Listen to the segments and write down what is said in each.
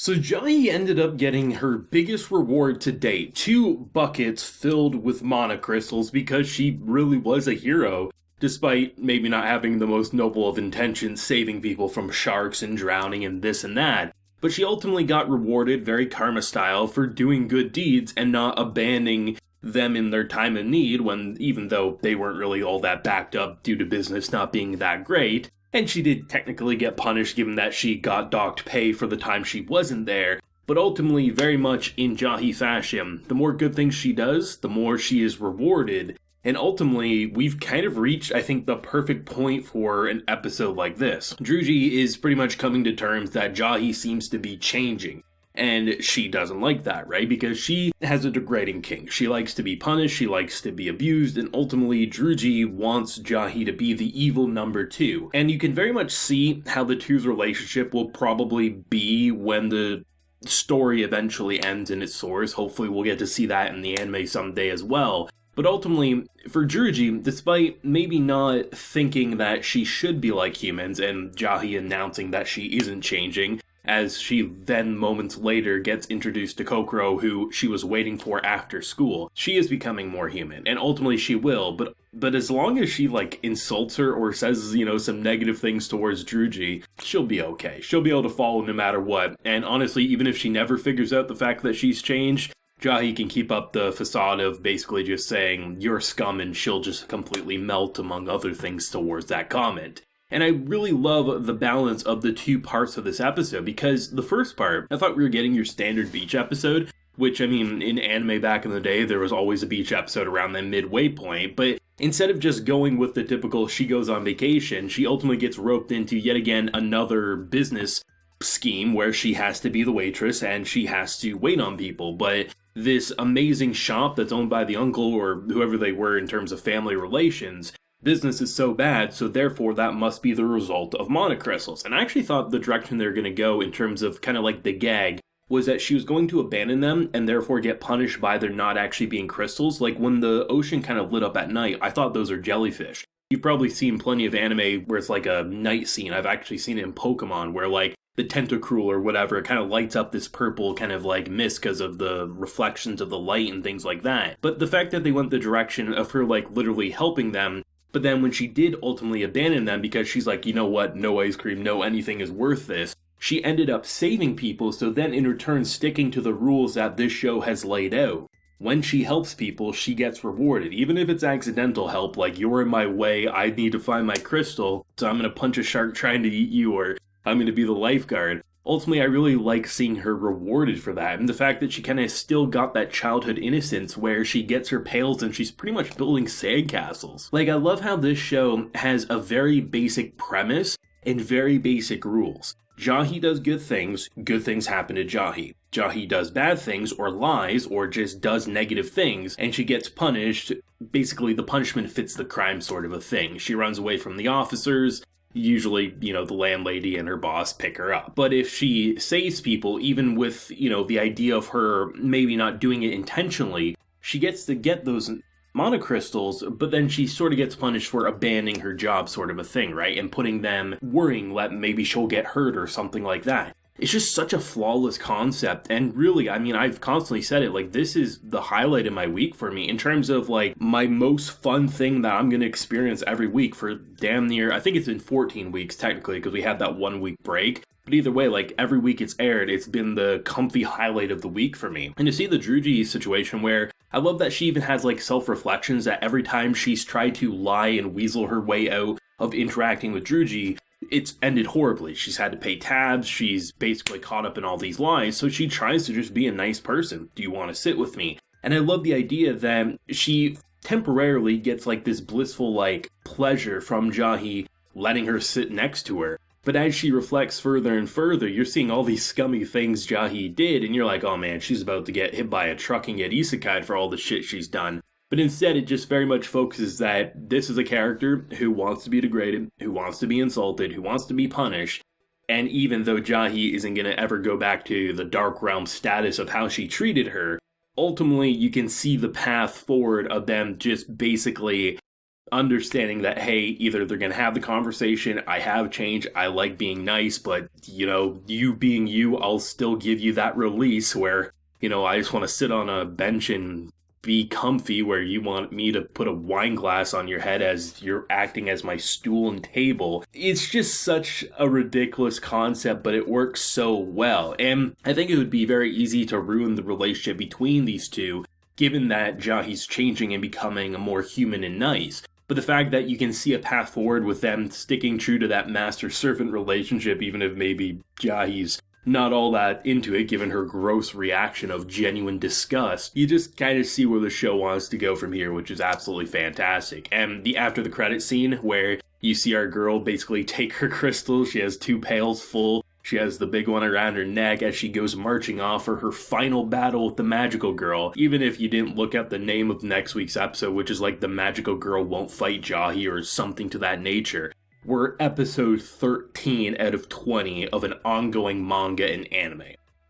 So Jahy ended up getting her biggest reward to date, 2 buckets filled with mana crystals because she really was a hero, despite maybe not having the most noble of intentions, saving people from sharks and drowning and this and that. But she ultimately got rewarded very karma style for doing good deeds and not abandoning them in their time of need when, even though they weren't really all that backed up due to business not being that great. And she did technically get punished given that she got docked pay for the time she wasn't there, but ultimately very much in Jahy fashion. The more good things she does, the more she is rewarded. And ultimately, we've kind of reached, I think, the perfect point for an episode like this. Druj is pretty much coming to terms that Jahy seems to be changing. And she doesn't like that, right? Because she has a degrading kink. She likes to be punished, she likes to be abused, and ultimately Druj wants Jahy to be the evil number 2. And you can very much see how the two's relationship will probably be when the story eventually ends in its source. Hopefully we'll get to see that in the anime someday as well. But ultimately, for Druj, despite maybe not thinking that she should be like humans, and Jahy announcing that she isn't changing, as she then moments later gets introduced to Kokoro, who she was waiting for after school. She is becoming more human, and ultimately she will, but as long as she, insults her or says, some negative things towards Druj, she'll be okay. She'll be able to follow no matter what, and honestly, even if she never figures out the fact that she's changed, Jahy can keep up the facade of basically just saying, "You're scum," and she'll just completely melt, among other things, towards that comment. And I really love the balance of the 2 parts of this episode, because the first part, I thought we were getting your standard beach episode, which, in anime back in the day, there was always a beach episode around the midway point, but instead of just going with the typical she goes on vacation, she ultimately gets roped into yet again another business scheme where she has to be the waitress and she has to wait on people, but this amazing shop that's owned by the uncle or whoever they were in terms of family relations, business is so bad, so therefore that must be the result of mana crystals. And I actually thought the direction they're going to go in terms of kind of like the gag was that she was going to abandon them and therefore get punished by there not actually being crystals. Like when the ocean kind of lit up at night, I thought those are jellyfish. You've probably seen plenty of anime where it's like a night scene. I've actually seen it in Pokemon where the tentacruel or whatever, it kind of lights up this purple kind of mist because of the reflections of the light and things like that. But the fact that they went the direction of her literally helping them, but then when she did ultimately abandon them because she's like, you know what, no ice cream, no anything is worth this, she ended up saving people, so then in return sticking to the rules that this show has laid out. When she helps people, she gets rewarded, even if it's accidental help, like you're in my way, I need to find my crystal, so I'm going to punch a shark trying to eat you, or I'm going to be the lifeguard. Ultimately, I really like seeing her rewarded for that, and the fact that she kind of still got that childhood innocence where she gets her pails and she's pretty much building sandcastles. I love how this show has a very basic premise and very basic rules. Jahy does good things happen to Jahy. Jahy does bad things or lies or just does negative things and she gets punished. Basically, the punishment fits the crime sort of a thing. She runs away from the officers. Usually, the landlady and her boss pick her up. But if she saves people, even with, the idea of her maybe not doing it intentionally, she gets to get those mana crystals, but then she sort of gets punished for abandoning her job sort of a thing, right? And putting them worrying that maybe she'll get hurt or something like that. It's just such a flawless concept, and really, I've constantly said it, this is the highlight of my week for me, in terms of, my most fun thing that I'm going to experience every week for damn near, I think it's been 14 weeks, technically, because we had that 1 week break, but either way, every week it's aired, it's been the comfy highlight of the week for me. And to see the Druj situation where, I love that she even has, self-reflections that every time she's tried to lie and weasel her way out of interacting with Druj, it's ended horribly. She's had to pay tabs, she's basically caught up in all these lies, so she tries to just be a nice person. Do you want to sit with me? And I love the idea that she temporarily gets this blissful pleasure from Jahy letting her sit next to her. But as she reflects further and further, you're seeing all these scummy things Jahy did, and you're like, oh man, she's about to get hit by a truck and get isekai'd for all the shit she's done. But instead, it just very much focuses that this is a character who wants to be degraded, who wants to be insulted, who wants to be punished. And even though Jahy isn't going to ever go back to the Dark Realm status of how she treated her, ultimately you can see the path forward of them just basically understanding that, hey, either they're going to have the conversation, I have changed, I like being nice, but, you being you, I'll still give you that release where, I just want to sit on a bench and be comfy, where you want me to put a wine glass on your head as you're acting as my stool and table. It's just such a ridiculous concept, but it works so well. And I think it would be very easy to ruin the relationship between these two, given that Jahy's changing and becoming more human and nice. But the fact that you can see a path forward with them sticking true to that master-servant relationship, even if maybe Jahy's not all that into it, given her gross reaction of genuine disgust, you just kind of see where the show wants to go from here, which is absolutely fantastic. And the after the credit scene, where you see our girl basically take her crystals, she has 2 pails full, she has the big one around her neck as she goes marching off for her final battle with the magical girl. Even if you didn't look up the name of next week's episode, which is like The Magical Girl Won't Fight Jahy or something to that nature, we're episode 13 out of 20 of an ongoing manga and anime.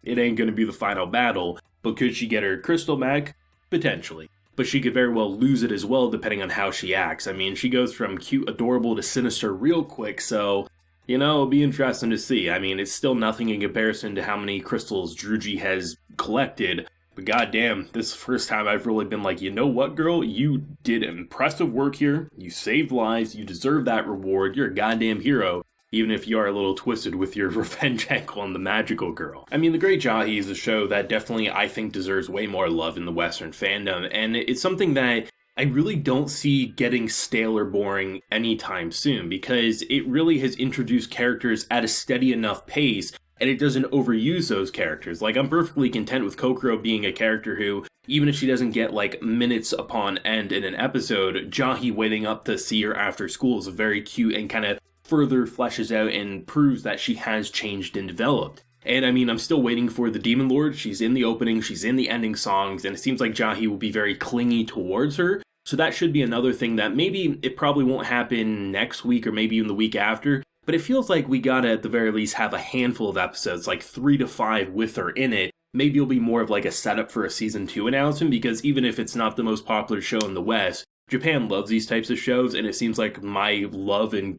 It ain't gonna be the final battle, but could she get her crystal back? Potentially. But she could very well lose it as well, depending on how she acts. I mean, she goes from cute, adorable to sinister real quick, so, it'll be interesting to see. I mean, it's still nothing in comparison to how many crystals Druj has collected. But goddamn, this is the first time I've really been like, you know what, girl? You did impressive work here. You saved lives. You deserve that reward. You're a goddamn hero. Even if you are a little twisted with your revenge angle on the magical girl. I mean, The Great Jahy is a show that definitely, I think, deserves way more love in the Western fandom. And it's something that I really don't see getting stale or boring anytime soon, because it really has introduced characters at a steady enough pace, and it doesn't overuse those characters. Like, I'm perfectly content with Kokoro being a character who, even if she doesn't get, like, minutes upon end in an episode, Jahy waiting up to see her after school is very cute and kind of further fleshes out and proves that she has changed and developed. And I mean, I'm still waiting for the Demon Lord. She's in the opening, she's in the ending songs, and it seems like Jahy will be very clingy towards her. So that should be another thing that maybe it probably won't happen next week or maybe even the week after. But it feels like we gotta at the very least have a handful of episodes, like 3 to 5 with her in it. Maybe it'll be more of like a setup for a season 2 announcement, because even if it's not the most popular show in the West, Japan loves these types of shows, and it seems like my love and,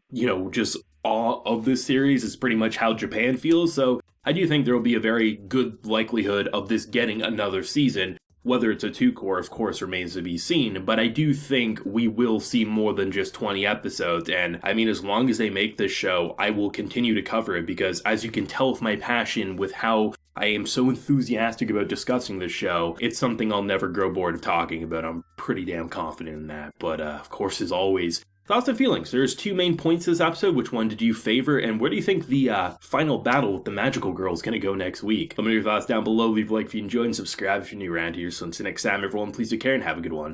just awe of this series is pretty much how Japan feels. So I do think there will be a very good likelihood of this getting another season. Whether it's a 2-core, of course, remains to be seen, but I do think we will see more than just 20 episodes, and I mean, as long as they make this show, I will continue to cover it, because as you can tell with my passion, with how I am so enthusiastic about discussing this show, it's something I'll never grow bored of talking about. I'm pretty damn confident in that, but of course, as always, thoughts and feelings. There's 2 main points this episode. Which one did you favor, and where do you think the final battle with the magical girl is going to go next week? Let me know your thoughts down below. Leave a like if you enjoyed, and subscribe if you're new around here. So until next time, everyone, please take care and have a good one.